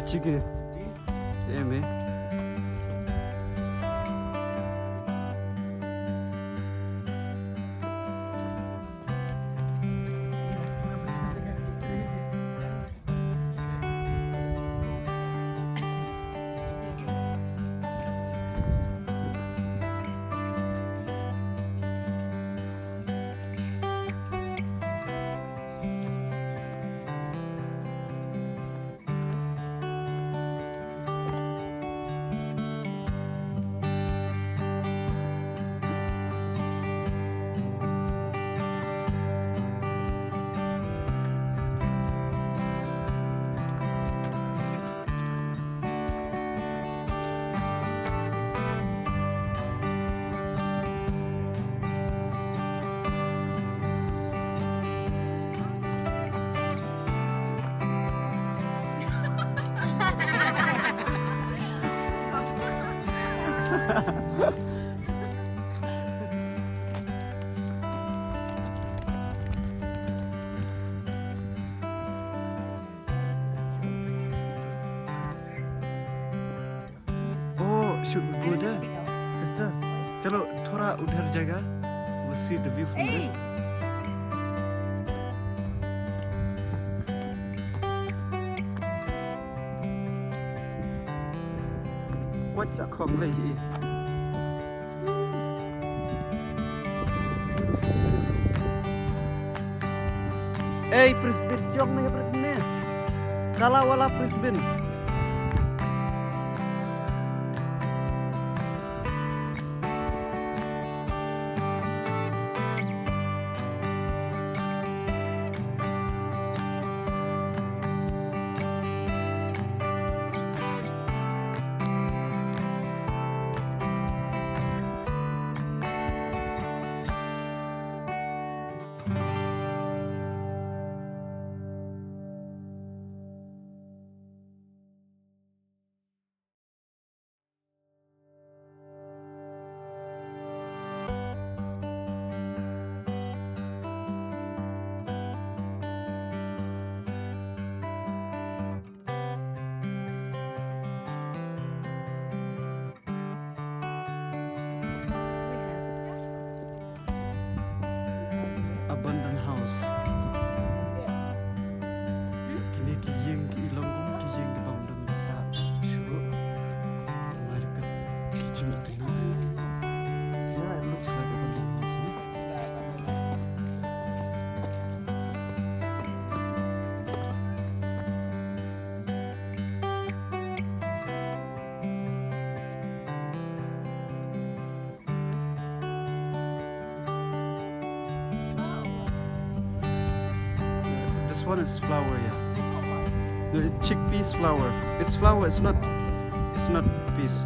Chige. Eme. Should we go there, sister? चलो थोड़ा उधर जाएगा. We'll see the view from there. What's a khom lei hi? Hey, Presbyterian jog na Presbyterian. Kala wala Presbyterian. Abandoned house. Kini kiyeng ki ilongong kiyeng ki bangdom basa. Shuru. Mari ke kitchen itu. Yeah, it looks like abandoned house. This one is flower, yeah. No, it's chickpeas flower. It's flower. It's not peas.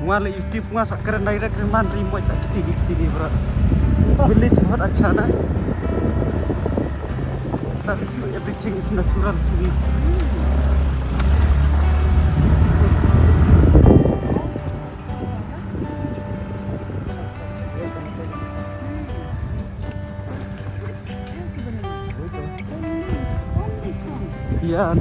Wala YouTube nga sa keren direct man remote tak kiti bro. Village बहुत अच्छा ना. Everything is natural. Yeah.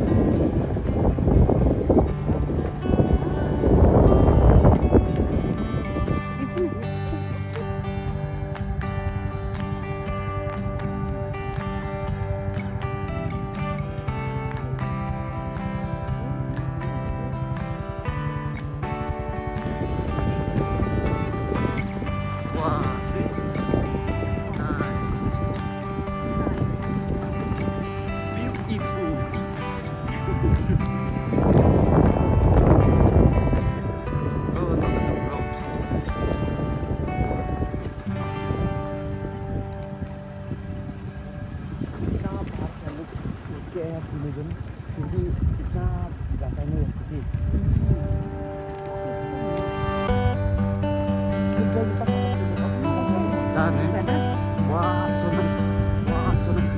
saan eh. Wow, so nice. Wow, so nice.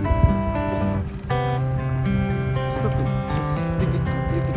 Stop it. Just take it completely.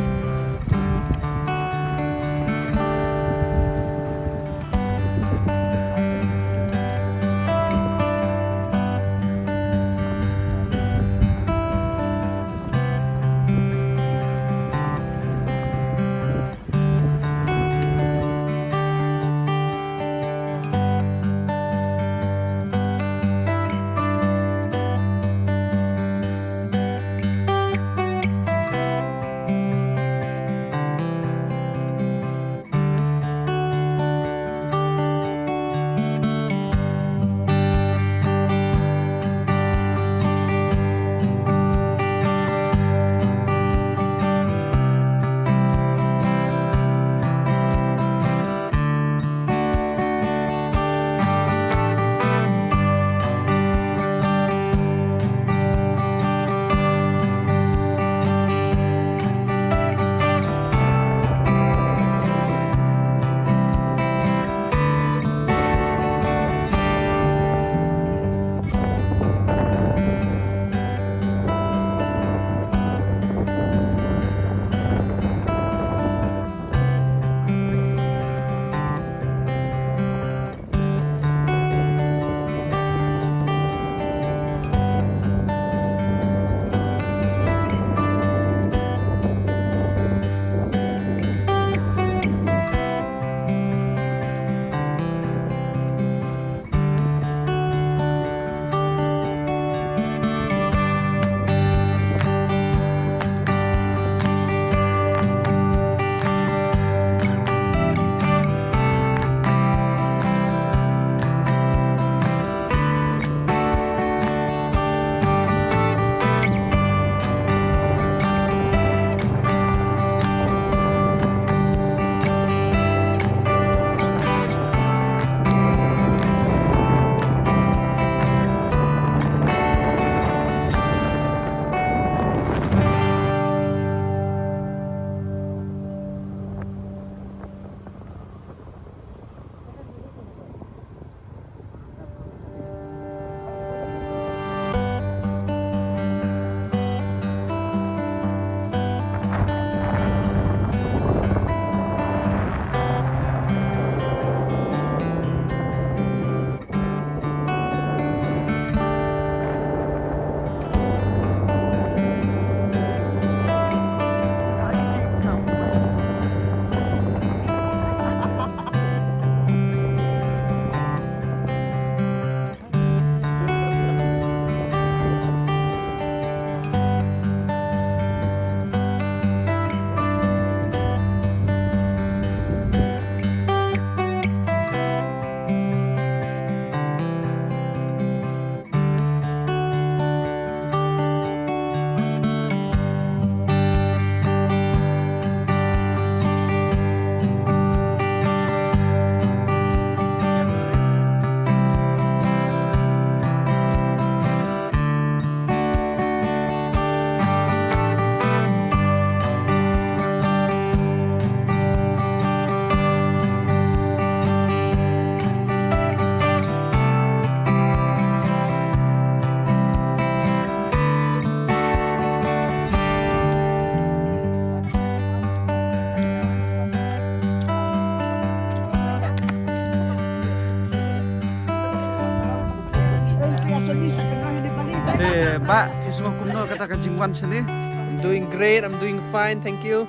Mbak, isuha kuno kata kajingwan sini. I'm doing great. I'm doing fine. Thank you.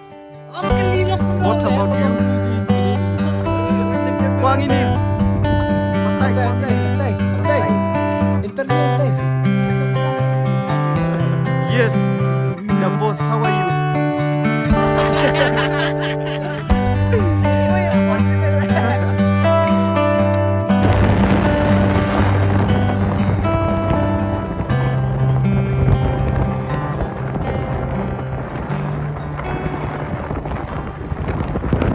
What about you? Kuang ini. Yes, the boss. How are you?